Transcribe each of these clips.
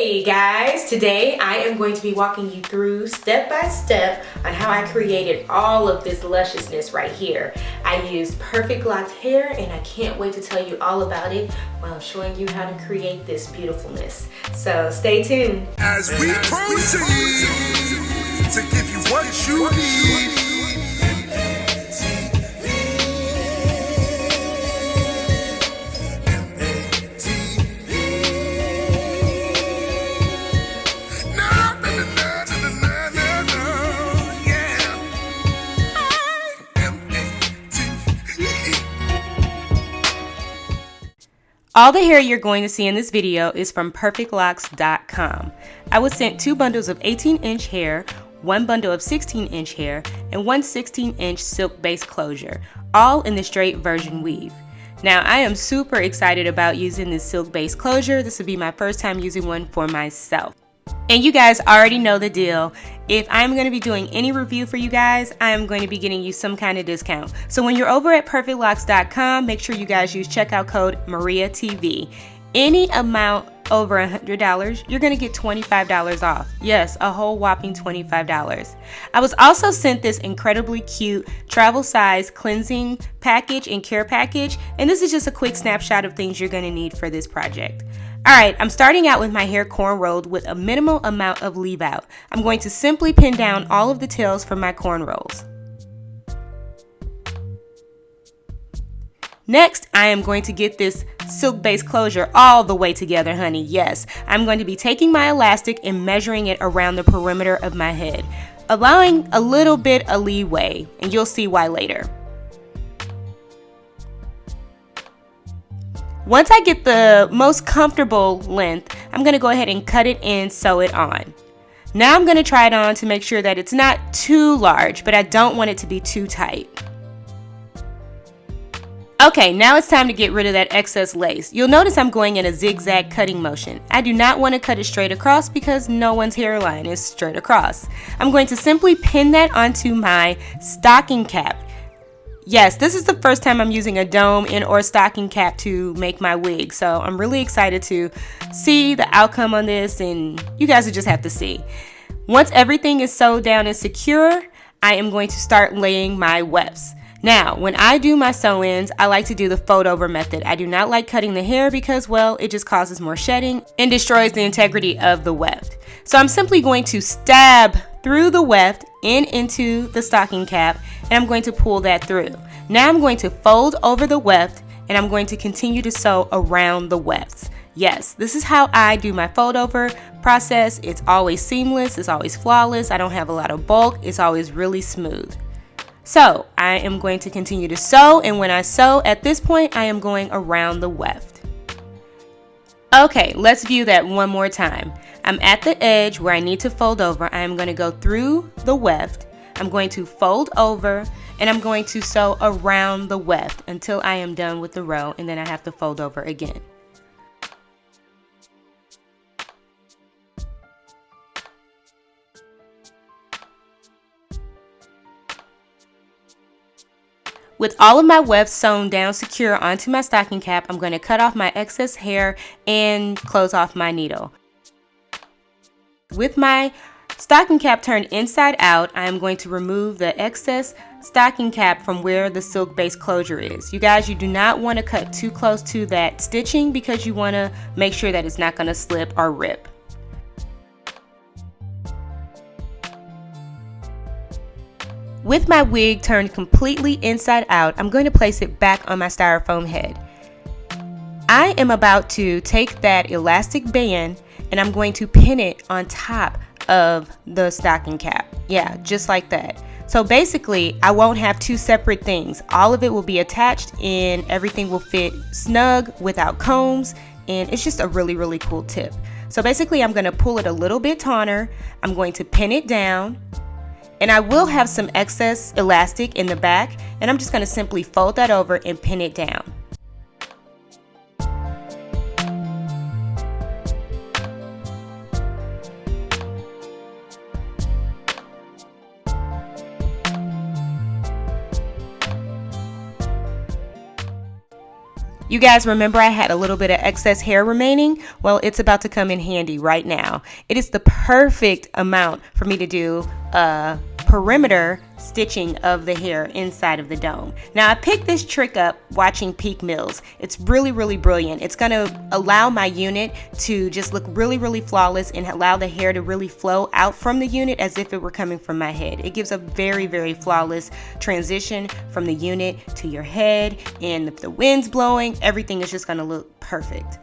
Hey guys, today I am going to be walking you through step by step on how I created all of this lusciousness right here. I used perfect locked hair and I can't wait to tell you all about it while I'm showing you how to create this beautifulness. So stay tuned. As we proceed to give you what you need. All the hair you're going to see in this video is from perfectlocks.com. I was sent 2 bundles of 18-inch hair, 1 bundle of 16-inch hair, and 1 16-inch silk-based closure, all in the straight version weave. Now, I am super excited about using this silk-based closure. This will be my first time using one for myself. And you guys already know the deal. If I'm going to be doing any review for you guys, I'm going to be getting you some kind of discount. So when you're over at perfectlocks.com, make sure you guys use checkout code MariaTV. Any amount over $100, you're going to get $25 off. Yes, a whole whopping $25. I was also sent this incredibly cute travel size cleansing package and care package. And this is just a quick snapshot of things you're going to need for this project. Alright, I'm starting out with my hair corn rolled with a minimal amount of leave out. I'm going to simply pin down all of the tails for my corn rolls. Next, I am going to get this silk-based closure all the way together, honey. Yes, I'm going to be taking my elastic and measuring it around the perimeter of my head, allowing a little bit of leeway, and you'll see why later. Once I get the most comfortable length, I'm going to go ahead and cut it and sew it on. Now I'm going to try it on to make sure that it's not too large, but I don't want it to be too tight. Okay, now it's time to get rid of that excess lace. You'll notice I'm going in a zigzag cutting motion. I do not want to cut it straight across because no one's hairline is straight across. I'm going to simply pin that onto my stocking cap. Yes, this is the first time I'm using a dome and or stocking cap to make my wig, so I'm really excited to see the outcome on this, and you guys will just have to see. Once everything is sewed down and secure, I am going to start laying my wefts. Now, when I do my sew-ins, I like to do the fold over method. I do not like cutting the hair because, well, it just causes more shedding and destroys the integrity of the weft. So I'm simply going to stab through the weft into the stocking cap, and I'm going to pull that through. Now I'm going to fold over the weft, and I'm going to continue to sew around the wefts. Yes, this is how I do my fold over process. It's always seamless, it's always flawless. I don't have a lot of bulk, it's always really smooth. So I am going to continue to sew, and when I sew at this point, I am going around the weft. Okay, let's view that one more time. I'm at the edge where I need to fold over. I am going to go through the weft. I'm going to fold over, and I'm going to sew around the weft until I am done with the row, and then I have to fold over again. With all of my wefts sewn down secure onto my stocking cap, I'm going to cut off my excess hair and close off my needle. With my stocking cap turned inside out, I am going to remove the excess stocking cap from where the silk-based closure is. You guys, you do not want to cut too close to that stitching because you want to make sure that it's not going to slip or rip. With my wig turned completely inside out, I'm going to place it back on my styrofoam head. I am about to take that elastic band and I'm going to pin it on top of the stocking cap. Yeah, just like that. So basically, I won't have 2 separate things. All of it will be attached and everything will fit snug without combs, and it's just a really, really cool tip. So basically, I'm going to pull it a little bit taller. I'm going to pin it down. And I will have some excess elastic in the back, and I'm just going to simply fold that over and pin it down. You guys remember I had a little bit of excess hair remaining? Well, it's about to come in handy right now. It is the perfect amount for me to do a perimeter stitching of the hair inside of the dome. Now, I picked this trick up watching Peak Mills. It's really, really brilliant. It's going to allow my unit to just look really, really flawless and allow the hair to really flow out from the unit as if it were coming from my head. It gives a very, very flawless transition from the unit to your head, and if the wind's blowing, everything is just going to look perfect.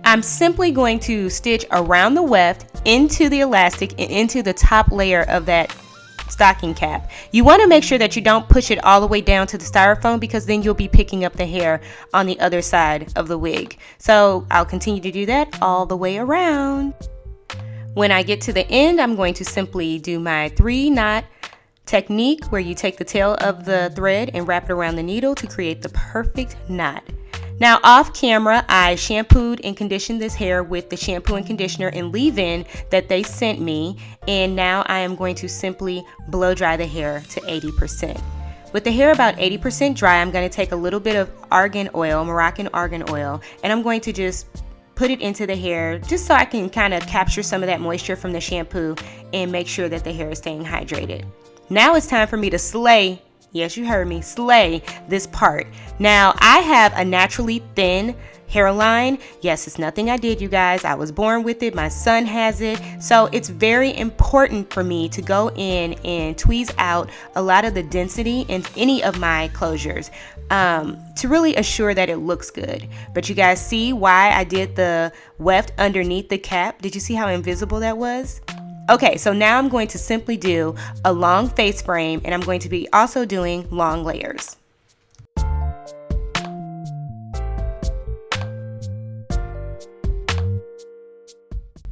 I'm simply going to stitch around the weft into the elastic and into the top layer of that stocking cap. You want to make sure that you don't push it all the way down to the styrofoam, because then you'll be picking up the hair on the other side of the wig. So I'll continue to do that all the way around. When I get to the end, I'm going to simply do my 3-knot technique, where you take the tail of the thread and wrap it around the needle to create the perfect knot. Now, off camera, I shampooed and conditioned this hair with the shampoo and conditioner and leave-in that they sent me, and now I am going to simply blow dry the hair to 80%. With the hair about 80% dry, I'm going to take a little bit of argan oil, Moroccan argan oil, and I'm going to just put it into the hair just so I can kind of capture some of that moisture from the shampoo and make sure that the hair is staying hydrated. Now it's time for me to slay. Yes, you heard me, slay this part. Now, I have a naturally thin hairline. Yes, it's nothing I did, you guys. I was born with it. My son has it. So it's very important for me to go in and tweeze out a lot of the density in any of my closures to really assure that it looks good. But you guys see why I did the weft underneath the cap? Did you see how invisible that was? Okay, so now I'm going to simply do a long face frame, and I'm going to be also doing long layers.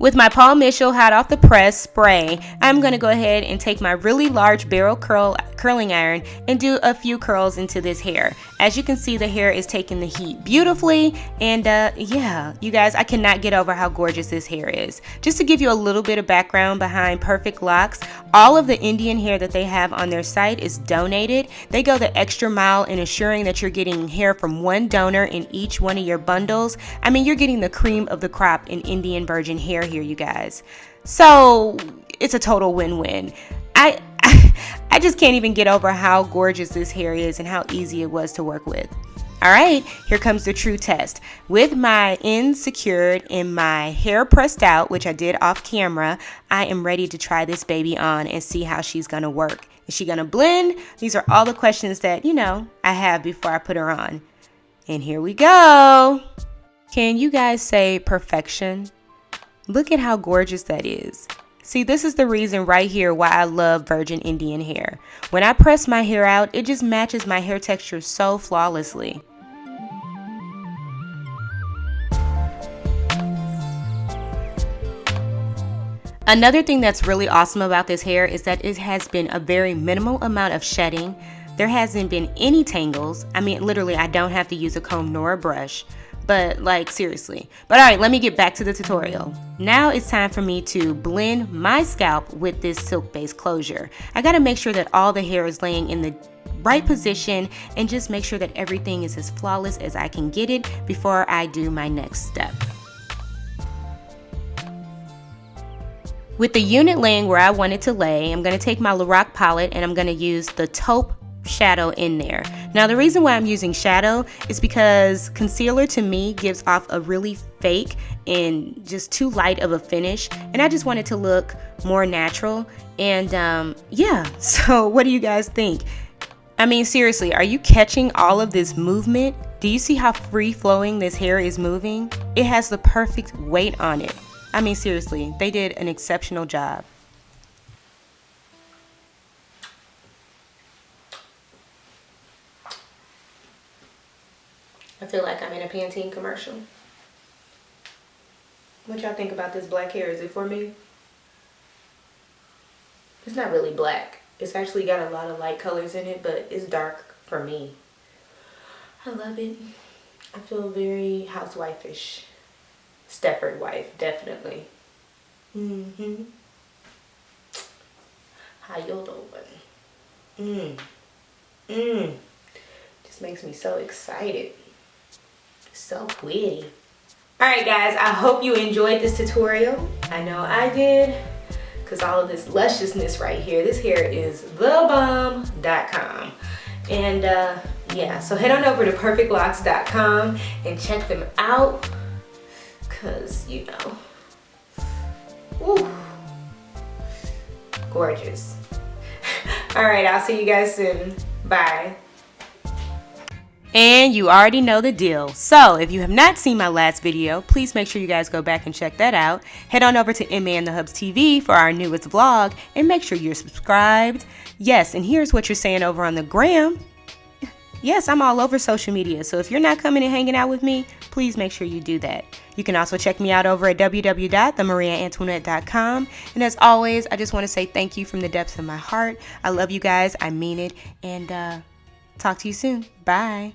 With my Paul Mitchell hot off the press spray, I'm going to go ahead and take my really large barrel curling iron and do a few curls into this hair. As you can see, the hair is taking the heat beautifully, and yeah, you guys, I cannot get over how gorgeous this hair is. Just to give you a little bit of background behind Perfect Locks, all of the Indian hair that they have on their site is donated. They go the extra mile in ensuring that you're getting hair from one donor in each one of your bundles. I mean, you're getting the cream of the crop in Indian virgin hair here, you guys. So it's a total win-win. I just can't even get over how gorgeous this hair is and how easy it was to work with. All right, here comes the true test. With my ends secured and my hair pressed out, which I did off camera, I am ready to try this baby on and see how she's gonna work. Is she gonna blend? These are all the questions that, I have before I put her on. And here we go. Can you guys say perfection? Look at how gorgeous that is. See, this is the reason right here why I love virgin Indian hair. When I press my hair out, it just matches my hair texture so flawlessly. Another thing that's really awesome about this hair is that it has been a very minimal amount of shedding. There hasn't been any tangles. I mean, literally, I don't have to use a comb nor a brush. But like, seriously. But all right, let me get back to the tutorial. Now it's time for me to blend my scalp with this silk-based closure. I gotta make sure that all the hair is laying in the right position and just make sure that everything is as flawless as I can get it before I do my next step. With the unit laying where I want it to lay, I'm gonna take my Lorac palette and I'm gonna use the taupe shadow in there. Now, the reason why I'm using shadow is because concealer to me gives off a really fake and just too light of a finish, and I just want it to look more natural. And yeah, so what do you guys think? I mean, seriously, are you catching all of this movement? Do you see how free-flowing this hair is moving? It has the perfect weight on it. I mean, seriously, they did an exceptional job. I feel like I'm in a Pantene commercial. What y'all think about this black hair? Is it for me? It's not really black. It's actually got a lot of light colors in it, but it's dark for me. I love it. I feel very housewife-ish. Stepford wife, definitely. How you doing? Just makes me so excited. So pretty. Alright guys, I hope you enjoyed this tutorial. I know I did, because all of this lusciousness right here, this hair is thebomb.com. And yeah, so head on over to perfectlocks.com and check them out, because you know, woo, gorgeous. Alright, I'll see you guys soon. Bye. And you already know the deal. So if you have not seen my last video, please make sure you guys go back and check that out. Head on over to MariaAntoinetteTV for our newest vlog and make sure you're subscribed. Yes, and here's what you're saying over on the gram. Yes, I'm all over social media, so if you're not coming and hanging out with me, please make sure you do that. You can also check me out over at www.themariaantoinette.com. And as always, I just want to say thank you from the depths of my heart. I love you guys. I mean it. And talk to you soon. Bye.